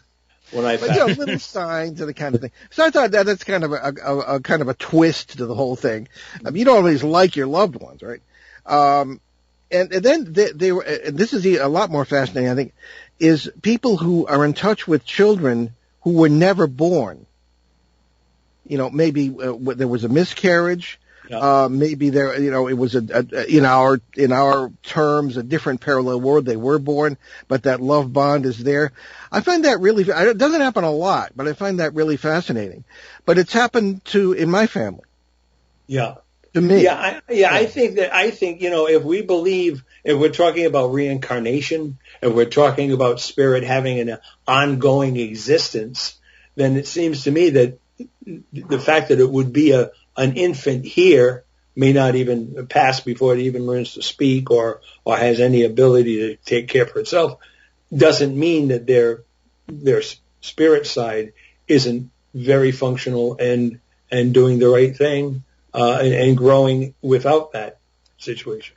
When I but, little signs and the kind of thing. So I thought that's kind of a kind of a twist to the whole thing. I mean, you don't always like your loved ones, right? And then they were, and this is a lot more fascinating, I think, is people who are in touch with children who were never born. Maybe there was a miscarriage. Yeah. Maybe there, it was in our terms, a different parallel world. They were born, but that love bond is there. I find that really, it doesn't happen a lot, but I find that really fascinating. But it's happened in my family. Yeah. To me. Yeah. I think, if we're talking about reincarnation, if we're talking about spirit having an ongoing existence, then it seems to me that the fact that it would be an infant here may not even pass before it even learns to speak or has any ability to take care of itself, doesn't mean that their spirit side isn't very functional and doing the right thing and growing without that situation.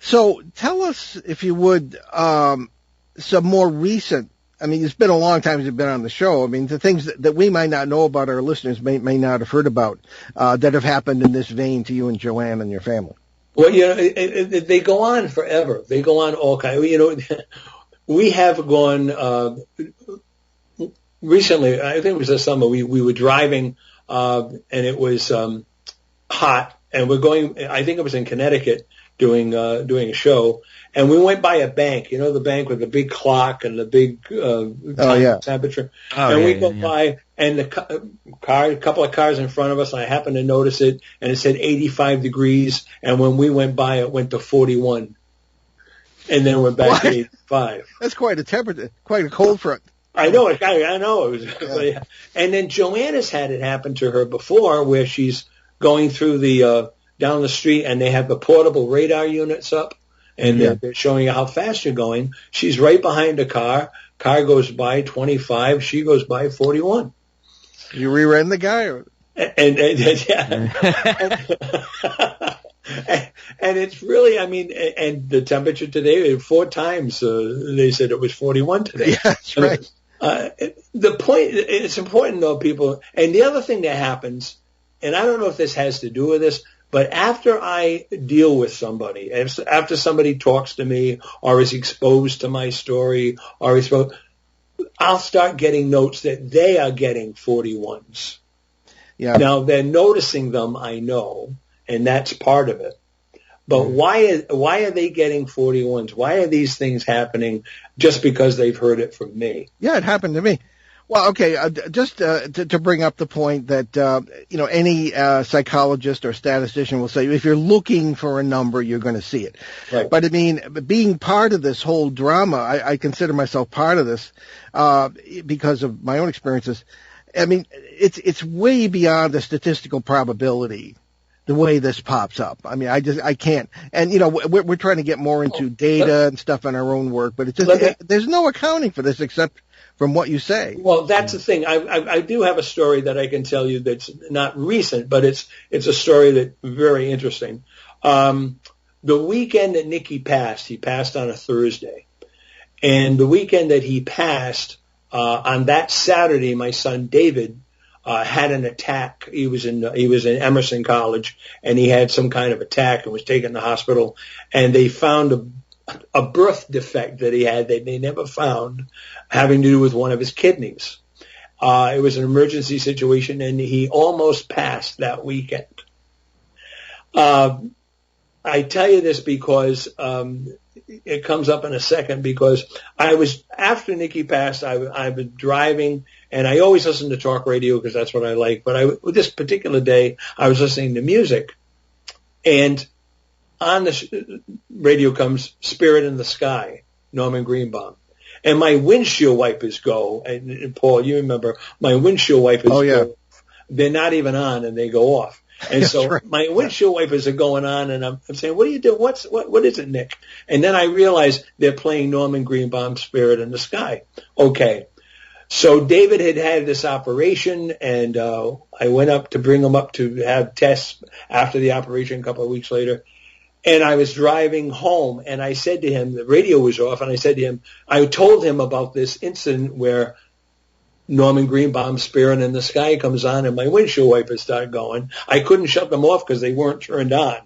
So tell us, if you would, some more recent. I mean, it's been a long time since you've been on the show. I mean, the things that we might not know about, our listeners may not have heard about, that have happened in this vein to you and Joanne and your family. Well, they go on forever. They go on all kinds. We have gone, recently, I think it was this summer, we were driving, and it was, hot, and we're going, I think it was in Connecticut, doing a show, and we went by a bank, the bank with the big clock and the big temperature. And we go by, and the a couple of cars in front of us, I happened to notice it, and it said 85 degrees, and when we went by, it went to 41. And then went back to 85. That's quite a temperature, quite a cold front. I know it. I know it was. Yeah. And then Joanna's had it happen to her before, where she's going through the down the street, and they have the portable radar units up, and they're showing you how fast you're going. She's right behind a car. Car goes by 25. She goes by 41. You rear-end the guy? And it's really, I mean, and the temperature today, 4 times they said it was 41 today. Yeah, that's right. The point, it's important though, people, and the other thing that happens, and I don't know if this has to do with this, but after I deal with somebody, after somebody talks to me or is exposed to my story or I'll start getting notes that they are getting 41s. Yeah. Now they're noticing them, I know, and that's part of it. But why are they getting 41s? Why are these things happening just because they've heard it from me? Yeah, it happened to me. Well, okay, just to bring up the point that, any psychologist or statistician will say, if you're looking for a number, you're going to see it. Right. But I mean, being part of this whole drama, I consider myself part of this because of my own experiences. I mean, it's way beyond the statistical probability the way this pops up. I mean, I can't. And, we're trying to get more into data and stuff in our own work, but there's no accounting for this except from what you say. Well, that's the thing. I do have a story that I can tell you that's not recent, but it's a story that's very interesting. The weekend that Nicky passed, he passed on a Thursday. And the weekend that he passed, on that Saturday, my son David had an attack. He was in Emerson College, and he had some kind of attack and was taken to the hospital. And they found a birth defect that he had that they never found, having to do with one of his kidneys. It was an emergency situation, and he almost passed that weekend. I tell you this because it comes up in a second, because after Nicky passed, I was driving, and I always listen to talk radio because that's what I like. But this particular day, I was listening to music, and on the radio comes "Spirit in the Sky," Norman Greenbaum, and my windshield wipers go. And Paul, you remember my windshield wipers? Oh yeah, go, they're not even on, and they go off. And so right. My windshield wipers are going on, and I'm saying, "What are you doing? What is it, Nick?" And then I realize they're playing Norman Greenbaum's "Spirit in the Sky." Okay, so David had this operation, and I went up to bring him up to have tests after the operation a couple of weeks later. And I was driving home, and I said to him, the radio was off, and I said to him, I told him about this incident where Norman Greenbaum's "Spirit in the Sky" comes on, and my windshield wipers start going. I couldn't shut them off because they weren't turned on.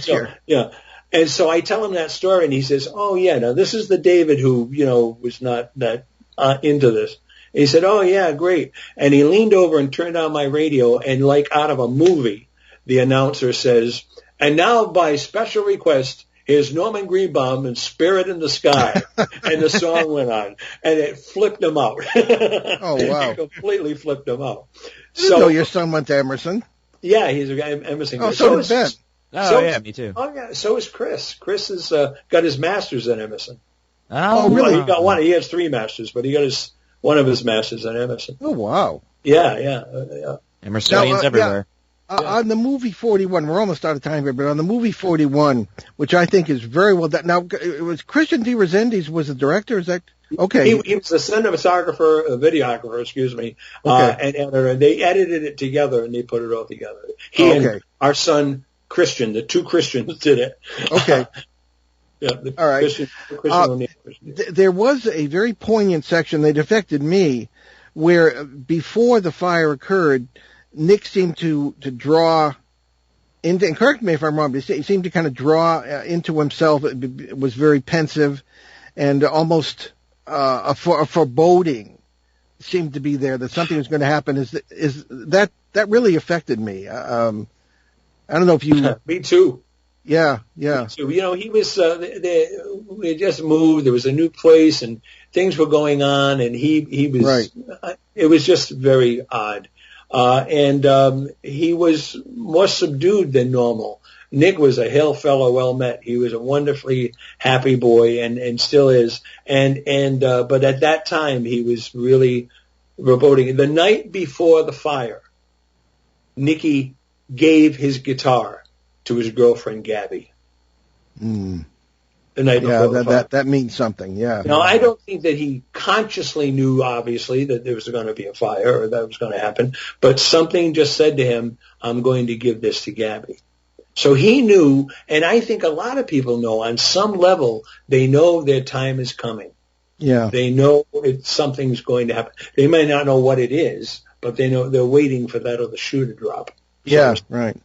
Sure. Yeah. And so I tell him that story, and he says, "Oh yeah, now this is the David who, was not that into this." And he said, "Oh yeah, great." And he leaned over and turned on my radio, and like out of a movie, the announcer says, "And now by special request, here's Norman Greenbaum and "Spirit in the Sky." And the song went on, and it flipped him out. Oh, wow. It completely flipped him out. So your son went to Emerson? Yeah, he's a guy in Emerson. Oh, so did Ben. Yeah, me too. Oh, yeah, so is Chris. Chris has got his master's at Emerson. Oh, really? He got one. He has 3 masters, but he got one of his masters at Emerson. Oh, wow. Yeah. Emersonians everywhere. On the movie 41, we're almost out of time here, but on the movie 41, which I think is very well done. Now, it was Christian D. Resendiz was the director, is that? Okay. He was the cinematographer, videographer, excuse me, okay. And editor, and they edited it together, and they put it all together. He and our son, Christian, the 2 Christians did it. Okay. All right. Christian there was a very poignant section that affected me where before the fire occurred, Nick seemed to draw into, and correct me if I'm wrong, but he seemed to kind of draw into himself. It was very pensive and almost a foreboding seemed to be there that something was going to happen. Is that really affected me? I don't know if you... Me too. Yeah, yeah. So, he was, we had just moved, there was a new place and things were going on and he was, Right. It was just very odd. And he was more subdued than normal. Nick was a hail fellow, well met. He was a wonderfully happy boy and still is. But at that time he was really foreboding. The night before the fire, Nicky gave his guitar to his girlfriend Gabby. Mm. The night before the fire. That means something, yeah. Now, I don't think that he consciously knew, obviously, that there was going to be a fire or that was going to happen, but something just said to him, I'm going to give this to Gabby. So he knew, and I think a lot of people know, on some level, they know their time is coming. Yeah. They know something's going to happen. They may not know what it is, but they know they're waiting for that other shoe to drop. Yeah, right.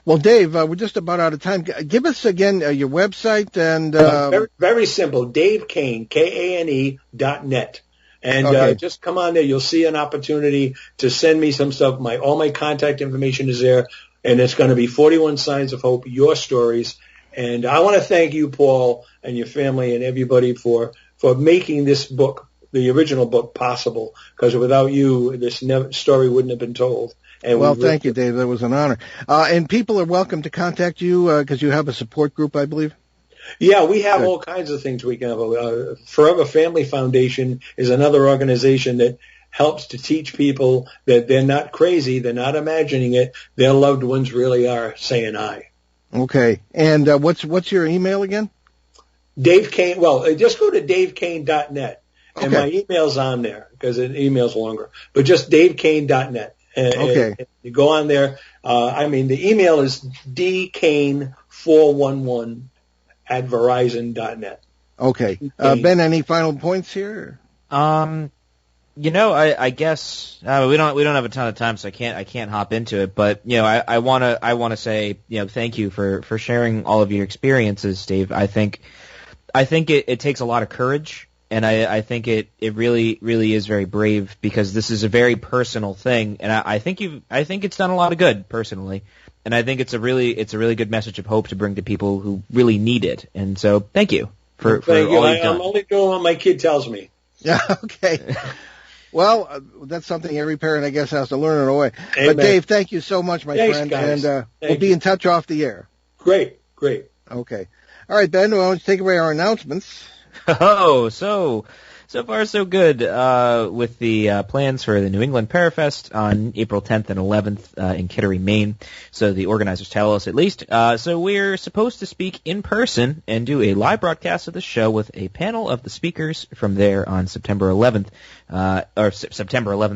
Well, Dave, we're just about out of time. Give us again your website and very, very simple. Dave Kane, KANE.net. And okay. Just come on there. You'll see an opportunity to send me some stuff. All my contact information is there, and it's going to be 41 Signs of Hope, your stories. And I want to thank you, Paul, and your family and everybody for making this book, the original book, possible. Because without you, this story wouldn't have been told. And well, thank you, Dave. That was an honor. And people are welcome to contact you because you have a support group, I believe. Yeah, we have all kinds of things we can have. Forever Family Foundation is another organization that helps to teach people that they're not crazy, they're not imagining it, their loved ones really are saying hi. Okay. And what's your email again? Dave Kane. Well, just go to davekane.net. And Okay. my email's on there because the email's longer. But just davekane.net. Okay. You go on there. The email is dkane411@verizon.net. Okay. Ben, any final points here? I guess we don't have a ton of time, so I can't hop into it. But I want to say thank you for sharing all of your experiences, Dave. I think it takes a lot of courage. And I think it really, really is very brave because this is a very personal thing, and I think it's done a lot of good personally, and I think it's a really good message of hope to bring to people who really need it. And so, thank you for all you've done. I'm only doing what my kid tells me. Yeah. Okay. Well, that's something every parent, I guess, has to learn in a way. Amen. But Dave, thank you so much, my Thanks, friend, guys. and Thank we'll be in touch off the air. Great. Okay. All right, Ben. Why don't you take away our announcements? Oh, so far so good with the plans for the New England Parafest on April 10th and 11th in Kittery, Maine. So the organizers tell us at least. So we're supposed to speak in person and do a live broadcast of the show with a panel of the speakers from there on September 11th,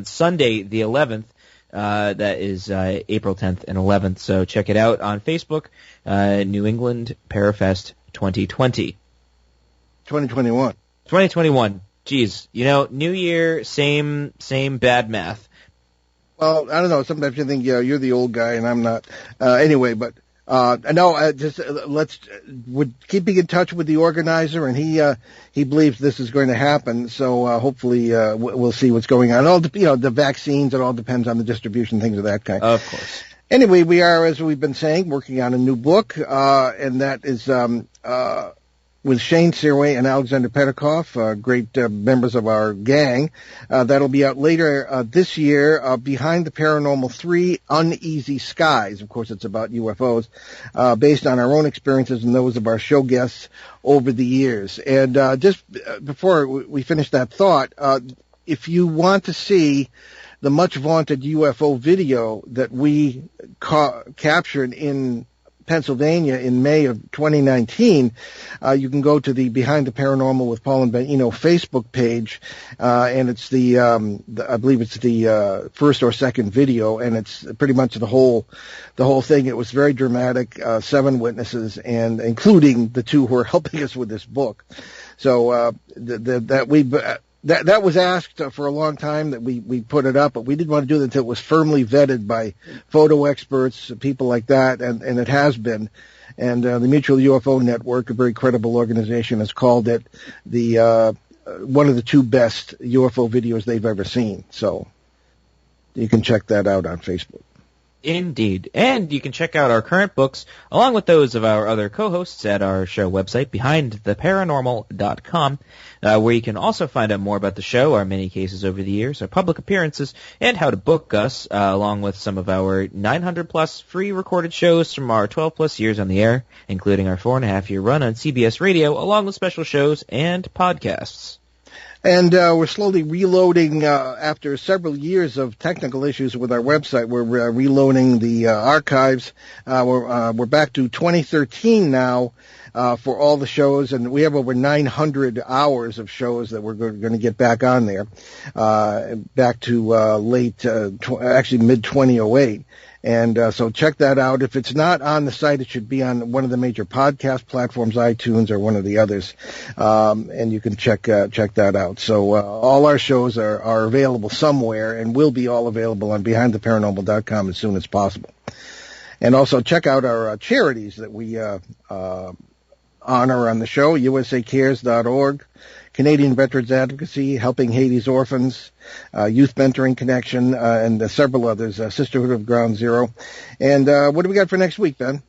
Sunday the 11th. That is April 10th and 11th. So check it out on Facebook, New England Parafest 2020. 2021. 2021. Geez, new year, same bad math. Well, I don't know. Sometimes you think, you're the old guy and I'm not. Anyway, but we're keeping in touch with the organizer, and he believes this is going to happen. So hopefully we'll see what's going on. All the vaccines. It all depends on the distribution, things of that kind. Of course. Anyway, we are, as we've been saying, working on a new book, and that is with Shane Searway and Alexander Petikoff, great members of our gang. That'll be out later this year, Behind the Paranormal 3, Uneasy Skies. Of course, it's about UFOs, based on our own experiences and those of our show guests over the years. And just before we finish that thought, if you want to see the much vaunted UFO video that we captured in Pennsylvania in May of 2019, you can go to the Behind the Paranormal with Paul and Ben Eno Facebook page, and it's I believe it's the first or second video, and it's pretty much the whole thing. It was very dramatic, 7 witnesses, and including the 2 who are helping us with this book. So that was asked for a long time that we put it up, but we didn't want to do that until it was firmly vetted by photo experts, people like that, and it has been. And the Mutual UFO Network, a very credible organization, has called it the one of the 2 best UFO videos they've ever seen. So you can check that out on Facebook. Indeed. And you can check out our current books, along with those of our other co-hosts, at our show website, behindtheparanormal.com, where you can also find out more about the show, our many cases over the years, our public appearances, and how to book us, along with some of our 900-plus free recorded shows from our 12-plus years on the air, including our 4.5-year run on CBS Radio, along with special shows and podcasts. And we're slowly reloading, after several years of technical issues with our website. We're reloading the archives. We're back to 2013 now for all the shows, and we have over 900 hours of shows that we're going to get back on there, back to actually mid-2008. And so check that out. If it's not on the site, it should be on one of the major podcast platforms, iTunes or one of the others, and you can check that out. So all our shows are available somewhere and will be all available on behindtheparanormal.com as soon as possible. And also check out our charities that we honor on the show: usacares.org, Canadian Veterans Advocacy, Helping Haiti's Orphans, Youth Mentoring Connection, and several others, Sisterhood of Ground Zero. And what do we got for next week, Ben?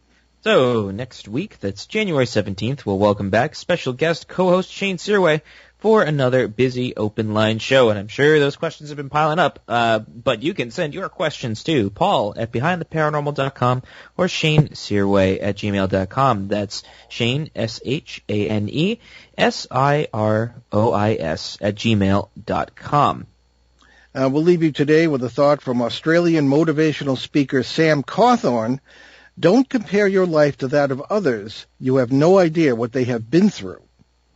So, next week, that's January 17th, we'll welcome back special guest co-host Shane Searway for another busy open line show. And I'm sure those questions have been piling up, but you can send your questions to Paul at behindtheparanormal.com or Shane Searway at gmail.com. That's Shane, ShaneSirois at gmail.com. We'll leave you today with a thought from Australian motivational speaker Sam Cawthorn. Don't compare your life to that of others. You have no idea what they have been through.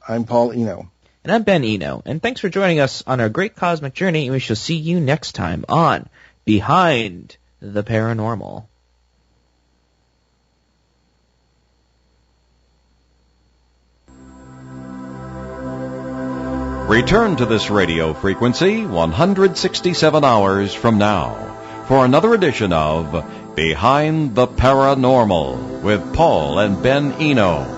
I'm Paul Eno. And I'm Ben Eno. And thanks for joining us on our great cosmic journey. And we shall see you next time on Behind the Paranormal. Return to this radio frequency 167 hours from now for another edition of Behind the Paranormal with Paul and Ben Eno.